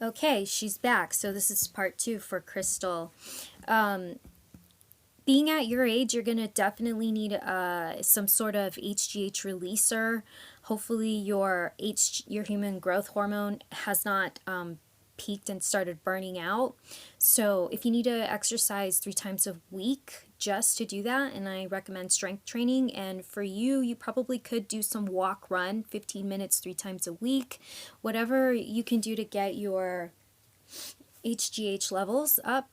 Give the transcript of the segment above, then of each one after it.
Okay, she's back. So this is part 2 for Crystal. Being at your age, you're gonna definitely need some sort of HGH releaser. Hopefully, your human growth hormone has not peaked and started burning out. So if you need to exercise 3 times a week just to do that, and I recommend strength training. And for you, you probably could do some walk run, 15 minutes 3 times a week, whatever you can do to get your HGH levels up.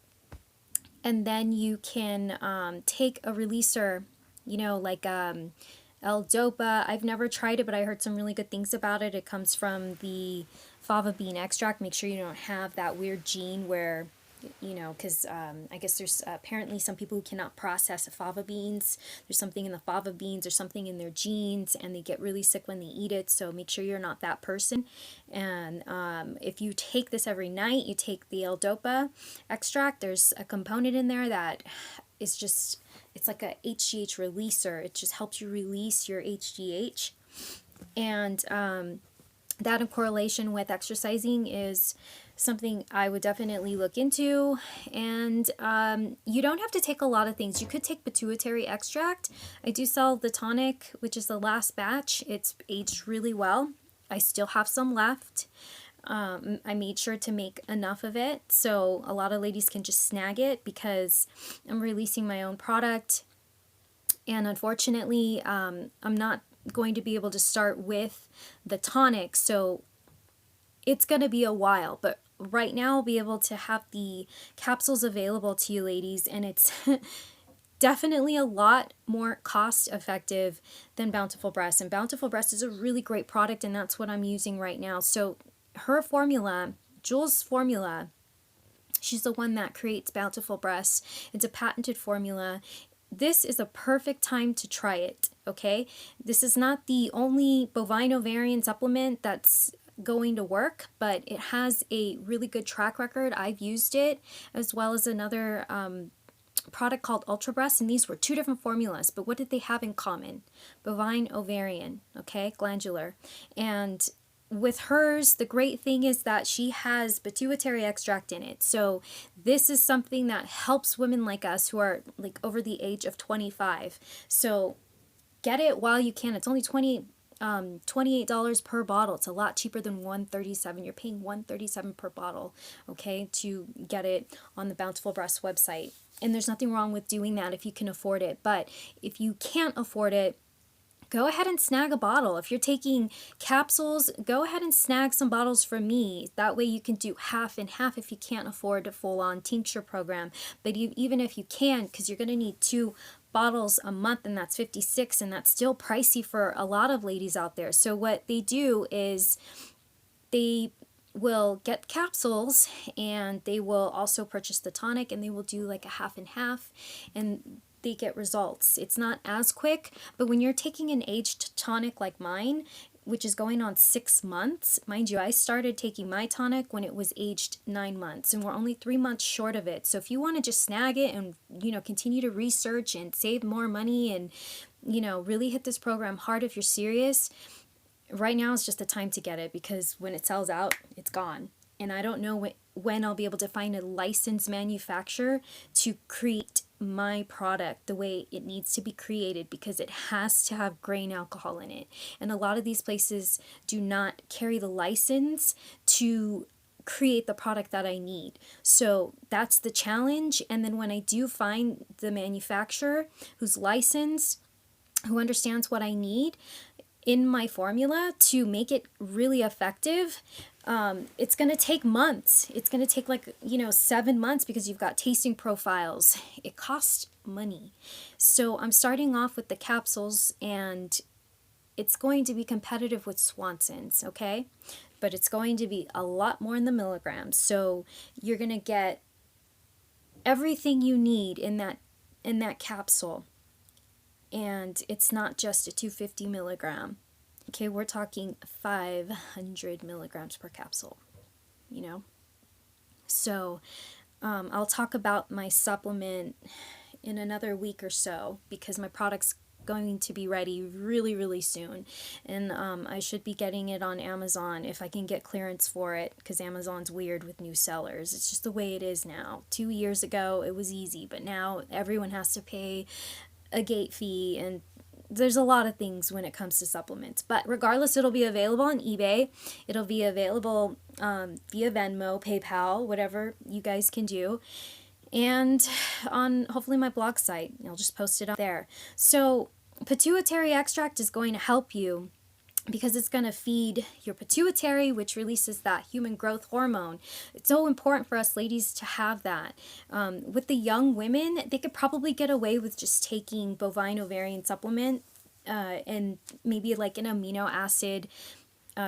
And then you can take a releaser, like L-Dopa. I've never tried it, but I heard some really good things about it. It comes from the fava bean extract. Make sure you don't have that weird gene where, because I guess there's apparently some people who cannot process fava beans. There's something in the fava beans or something in their genes, and they get really sick when they eat it. So make sure you're not that person. And if you take this every night, you take the L-Dopa extract. There's a component in there that is just, it's like a HGH releaser. It just helps you release your HGH. And that in correlation with exercising is something I would definitely look into. And you don't have to take a lot of things. You could take pituitary extract. I do sell the tonic, which is the last batch. It's aged really well. I still have some left. I made sure to make enough of it so a lot of ladies can just snag it because I'm releasing my own product. And unfortunately, I'm not going to be able to start with the tonic, so it's going to be a while. But right now I'll be able to have the capsules available to you ladies, and it's definitely a lot more cost effective than Bountiful Breast. And Bountiful Breast is a really great product, and that's what I'm using right now. So her formula, Jules' formula, she's the one that creates Bountiful Breast. It's a patented formula. This is a perfect time to try it, okay? This is not the only bovine ovarian supplement that's going to work, but it has a really good track record. I've used it, as well as another product called Ultra Breast, and these were 2 different formulas, but what did they have in common? Bovine ovarian, okay, glandular. And with hers, the great thing is that she has pituitary extract in it. So this is something that helps women like us who are like over the age of 25. So get it while you can. It's only $28 per bottle. It's a lot cheaper than $137. You're paying $137 per bottle, okay, to get it on the Bountiful Breast website. And there's nothing wrong with doing that if you can afford it. But if you can't afford it, go ahead and snag a bottle. If you're taking capsules, go ahead and snag some bottles from me. That way you can do half and half if you can't afford a full-on tincture program. But even if you can, because you're going to need 2 bottles a month, and that's 56, and that's still pricey for a lot of ladies out there. So what they do is they will get capsules, and they will also purchase the tonic, and they will do like a half and half, and they get results. It's not as quick, but when you're taking an aged tonic like mine, which is going on 6 months, mind you, I started taking my tonic when it was aged 9 months, and we're only 3 months short of it. So if you want to just snag it and, continue to research and save more money and, really hit this program hard if you're serious, right now is just the time to get it, because when it sells out, it's gone. And I don't know when I'll be able to find a licensed manufacturer to create my product the way it needs to be created, because it has to have grain alcohol in it. And a lot of these places do not carry the license to create the product that I need. So that's the challenge. And then when I do find the manufacturer who's licensed, who understands what I need in my formula to make it really effective, it's going to take months. It's going to take 7 months, because you've got tasting profiles. It costs money. So I'm starting off with the capsules, and it's going to be competitive with Swanson's, okay? But it's going to be a lot more in the milligrams. So you're going to get everything you need in that capsule. And it's not just a 250 milligram. Okay, we're talking 500 milligrams per capsule, So I'll talk about my supplement in another week or so, because my product's going to be ready really, really soon. And I should be getting it on Amazon if I can get clearance for it, because Amazon's weird with new sellers. It's just the way it is now. 2 years ago, it was easy, but now everyone has to pay a gate fee, and there's a lot of things when it comes to supplements. But regardless, it'll be available on eBay. It'll be available via Venmo, PayPal, whatever you guys can do. And on hopefully my blog site. I'll just post it up there. So pituitary extract is going to help you because it's going to feed your pituitary, which releases that human growth hormone. It's so important for us ladies to have that. With the young women, they could probably get away with just taking bovine ovarian supplement and maybe like an amino acid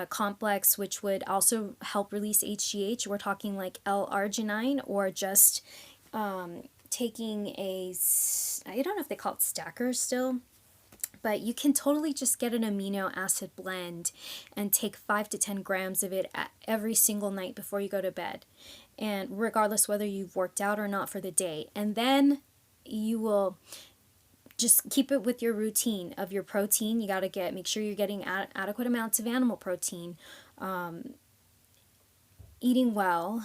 complex, which would also help release HGH. We're talking like L-arginine, or just taking I don't know if they call it stacker still, but you can totally just get an amino acid blend and take 5 to 10 grams of it every single night before you go to bed, and regardless whether you've worked out or not for the day. And then you will just keep it with your routine of your protein. You got to make sure you're getting adequate amounts of animal protein, eating well.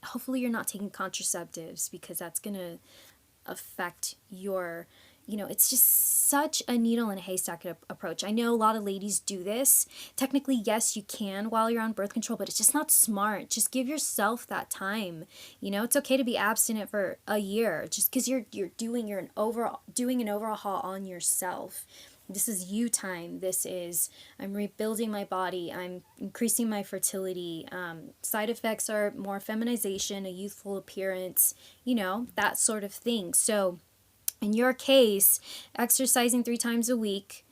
Hopefully you're not taking contraceptives, because that's going to affect your, it's just such a needle in a haystack approach. I know a lot of ladies do this. Technically, yes, you can while you're on birth control, but it's just not smart. Just give yourself that time. It's okay to be abstinent for a year, just because you're doing an overhaul on yourself. This is you time. I'm rebuilding my body. I'm increasing my fertility. Side effects are more feminization, a youthful appearance, that sort of thing. So in your case, exercising 3 times a week.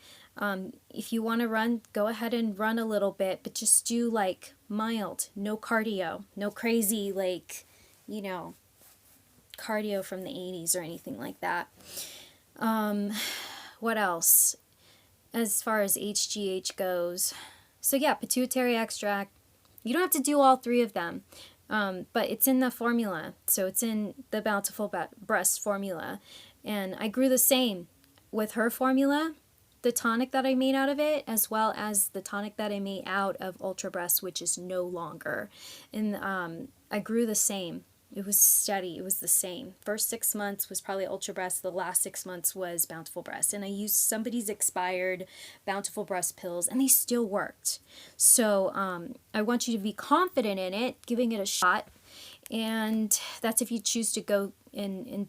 If you want to run, go ahead and run a little bit, but just do like mild, no cardio, no crazy cardio from the 80s or anything like that. What else? As far as HGH goes, so yeah, pituitary extract. You don't have to do all 3 of them, but it's in the formula. So it's in the Bountiful Breast formula. And I grew the same with her formula, the tonic that I made out of it, as well as the tonic that I made out of Ultra Breast, which is no longer. And I grew the same. It was steady. It was the same. First 6 months was probably Ultra Breast. The last 6 months was Bountiful Breast. And I used somebody's expired Bountiful Breast pills, and they still worked. So I want you to be confident in it, giving it a shot. And that's if you choose to go and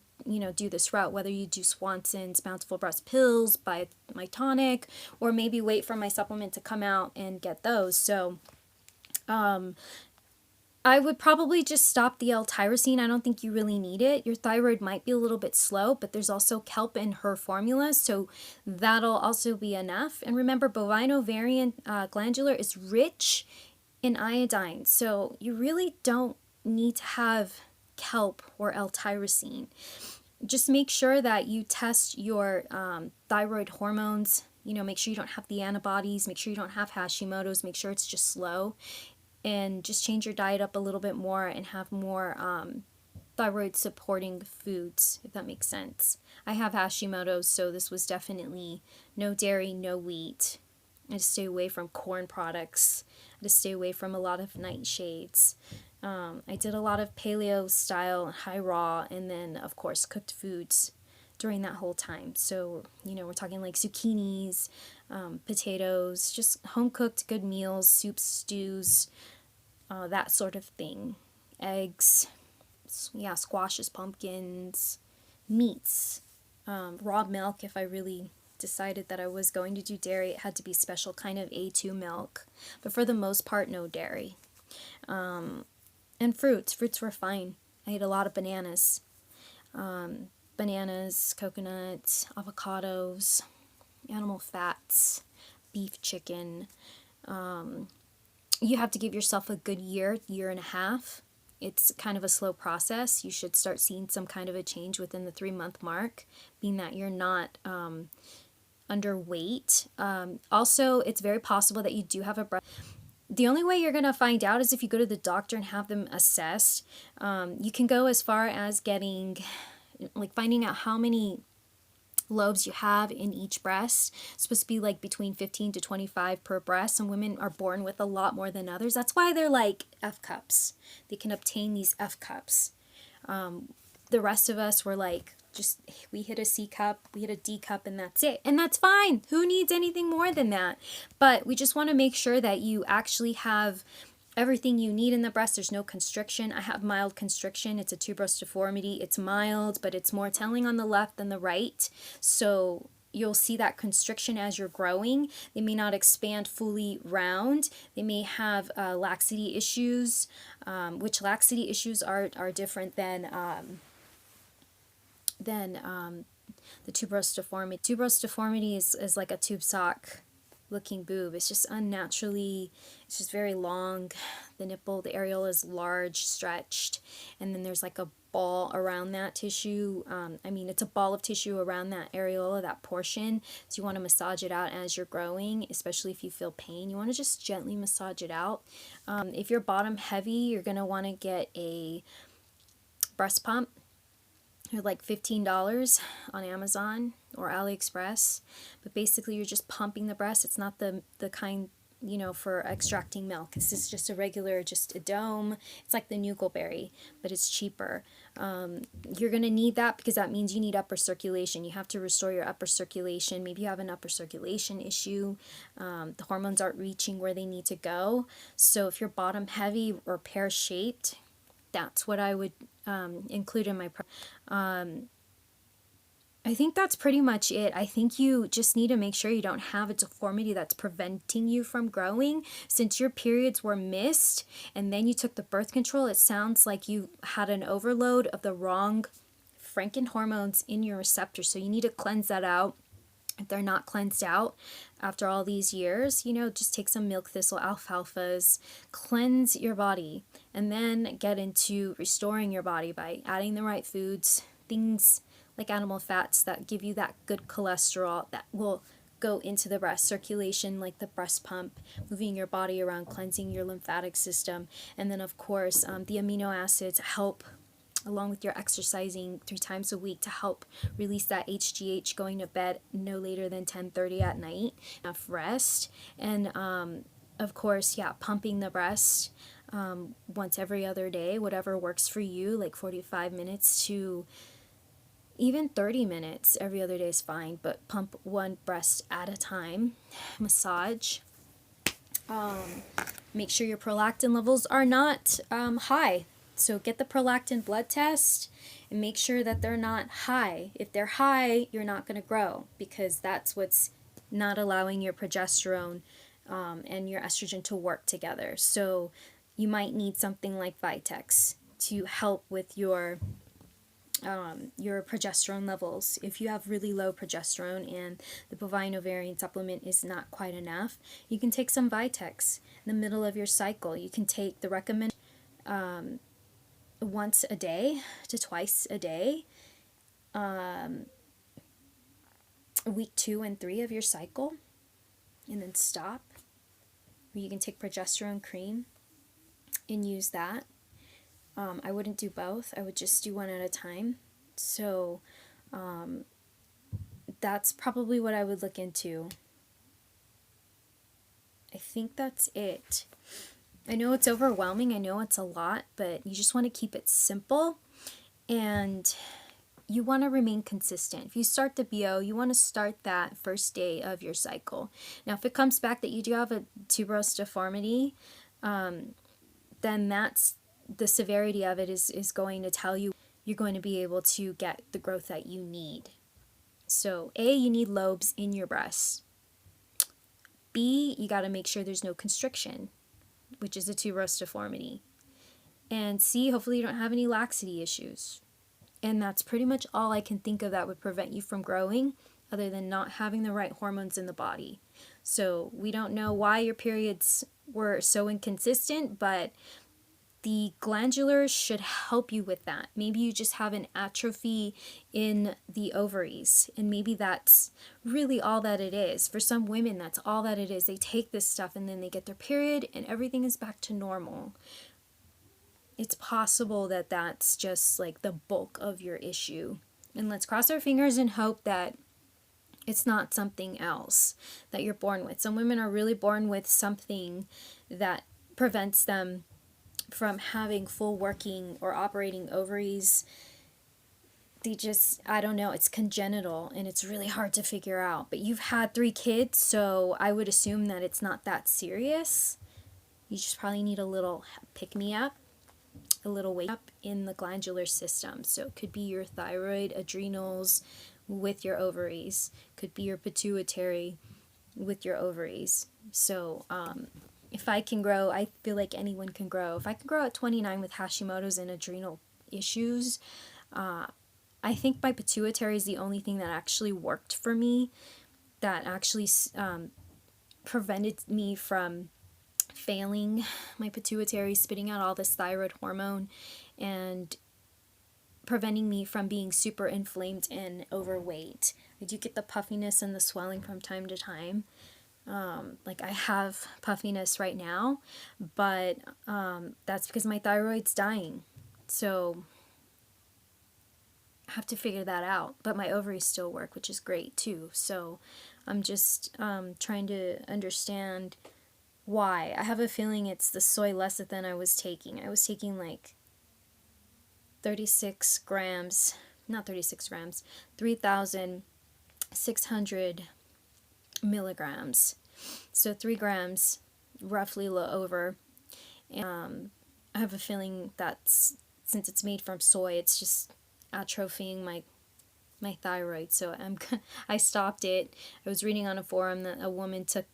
do this route, whether you do Swanson's Bountiful Breast pills, buy my tonic, or maybe wait for my supplement to come out and get those. So I would probably just stop the L-tyrosine. I don't think you really need it. Your thyroid might be a little bit slow, but there's also kelp in her formula, so that'll also be enough. And remember, bovine ovarian glandular is rich in iodine, so you really don't need to have kelp or L-tyrosine. Just make sure that you test your thyroid hormones. Make sure you don't have the antibodies. Make sure you don't have Hashimoto's. Make sure it's just slow. And just change your diet up a little bit more and have more thyroid supporting foods, if that makes sense. I have Hashimoto's, so this was definitely no dairy, no wheat. I had to stay away from corn products. I had to stay away from a lot of nightshades. I did a lot of paleo style, high raw, and then of course cooked foods during that whole time. So, we're talking like zucchinis, potatoes, just home cooked good meals, soups, stews, that sort of thing. Eggs, squashes, pumpkins, meats, raw milk. If I really decided that I was going to do dairy, it had to be special kind of A2 milk. But for the most part, no dairy. And fruits. Fruits were fine. I ate a lot of bananas. Bananas, coconuts, avocados, animal fats, beef, chicken. You have to give yourself a good year and a half. It's kind of a slow process. You should start seeing some kind of a change within the 3-month mark, being that you're not underweight. Also, it's very possible that you do have a breast. The only way you're going to find out is if you go to the doctor and have them assessed. You can go as far as finding out how many lobes you have in each breast. It's supposed to be like between 15 to 25 per breast. Some women are born with a lot more than others. That's why they're like F cups. They can obtain these F cups. The rest of us were like, just, we hit a C cup, we hit a D cup, and that's it. And that's fine. Who needs anything more than that? But we just want to make sure that you actually have everything you need in the breast. There's no constriction. I have mild constriction. It's a tuberous deformity. It's mild, but it's more telling on the left than the right. So you'll see that constriction as you're growing. They may not expand fully round. They may have laxity issues, which laxity issues are different than the tuberous deformity. Tuberous deformity is like a tube sock looking boob. It's just unnaturally, it's just very long. The nipple, the areola is large, stretched, and then there's like a ball around that tissue. It's a ball of tissue around that areola, that portion. So you want to massage it out as you're growing, especially if you feel pain. You want to just gently massage it out. If you're bottom heavy, you're going to want to get a breast pump. They're like $15 on Amazon or AliExpress, but basically you're just pumping the breast. It's not the kind, for extracting milk. This is just a regular, just a dome. It's like the nucleberry, but it's cheaper. You're going to need that because that means you need upper circulation. You have to restore your upper circulation. Maybe you have an upper circulation issue. The hormones aren't reaching where they need to go. So if you're bottom heavy or pear-shaped, that's what I would include in my I think that's pretty much it. I think you just need to make sure you don't have a deformity that's preventing you from growing. Since your periods were missed and then you took the birth control, it sounds like you had an overload of the wrong Franken hormones in your receptors. So you need to cleanse that out. If they're not cleansed out after all these years, just take some milk thistle alfalfas, cleanse your body, and then get into restoring your body by adding the right foods, things like animal fats that give you that good cholesterol that will go into the breast circulation, like the breast pump, moving your body around, cleansing your lymphatic system, and then of course the amino acids help, along with your exercising 3 times a week, to help release that HGH, going to bed no later than 10:30 at night, enough rest, and of course, pumping the breast once every other day, whatever works for you, like 45 minutes to even 30 minutes every other day is fine, but pump one breast at a time. Massage. Make sure your prolactin levels are not high. So get the prolactin blood test and make sure that they're not high. If they're high, you're not going to grow because that's what's not allowing your progesterone and your estrogen to work together. So you might need something like Vitex to help with your progesterone levels. If you have really low progesterone and the bovine ovarian supplement is not quite enough, you can take some Vitex in the middle of your cycle. You can take the recommended once a day to twice a day, week 2 and 3 of your cycle, and then stop. Or you can take progesterone cream and use that. I wouldn't do both. I would just do one at a time. So that's probably what I would look into. I think that's it. I know it's overwhelming, I know it's a lot, but you just want to keep it simple and you want to remain consistent. If you start the BO, you want to start that first day of your cycle. Now, if it comes back that you do have a tuberous deformity, then that's the severity of it is going to tell you you're going to be able to get the growth that you need. So, A, you need lobes in your breast. B, you got to make sure there's no constriction, which is a tuberous deformity. And C, hopefully you don't have any laxity issues. And that's pretty much all I can think of that would prevent you from growing, other than not having the right hormones in the body. So we don't know why your periods were so inconsistent, but the glandulars should help you with that. Maybe you just have an atrophy in the ovaries, and maybe that's really all that it is. For some women, that's all that it is. They take this stuff and then they get their period and everything is back to normal. It's possible that that's just like the bulk of your issue. And let's cross our fingers and hope that It's not something else that you're born with. Some women are really born with something that prevents them from having full working or operating ovaries. They just, I don't know, it's congenital and it's really hard to figure out. But you've had 3 kids, so I would assume that it's not that serious. You just probably need a little pick me up, a little wake up in the glandular system. So it could be your thyroid, adrenals with your ovaries, could be your pituitary with your ovaries. So if I can grow, I feel like anyone can grow. If I can grow at 29 with Hashimoto's and adrenal issues, I think my pituitary is the only thing that actually worked for me, that actually prevented me from failing my pituitary, spitting out all this thyroid hormone, and preventing me from being super inflamed and overweight. I do get the puffiness and the swelling from time to time. Like I have puffiness right now, but that's because my thyroid's dying. So I have to figure that out. But my ovaries still work, which is great too. So I'm just trying to understand why. I have a feeling it's the soy lecithin I was taking. I was taking like 36 grams, not 36 grams, 3,600 milligrams. So 3 grams, roughly over. And I have a feeling that's, since it's made from soy, it's just atrophying my thyroid. So I stopped it. I was reading on a forum that a woman took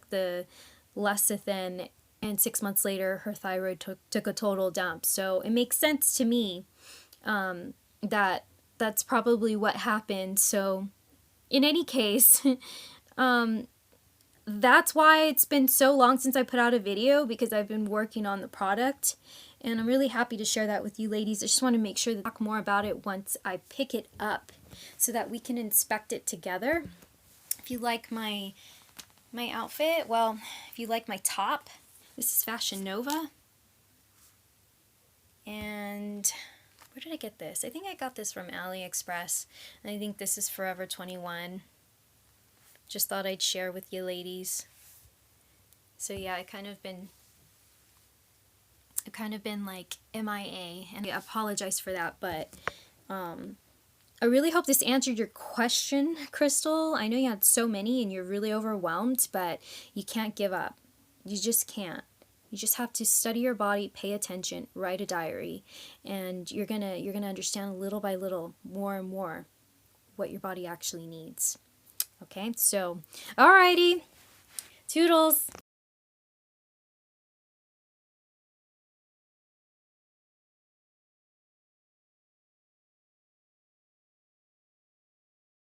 the lecithin, and 6 months later her thyroid took a total dump. So it makes sense to me that that's probably what happened. So in any case, that's why it's been so long since I put out a video, because I've been working on the product, and I'm really happy to share that with you ladies. I just want to make sure to talk more about it once I pick it up so that we can inspect it together. If you like my outfit, well, if you like my top, this is Fashion Nova. And where did I get this? I think I got this from AliExpress, and I think this is Forever 21. Just thought I'd share with you ladies. So yeah, I kind of been like MIA, and I apologize for that, but I really hope this answered your question, Crystal. I know you had so many and you're really overwhelmed, but you can't give up. You just can't. You just have to study your body, pay attention, write a diary, and you're gonna understand little by little, more and more, what your body actually needs. Okay, so alrighty, toodles.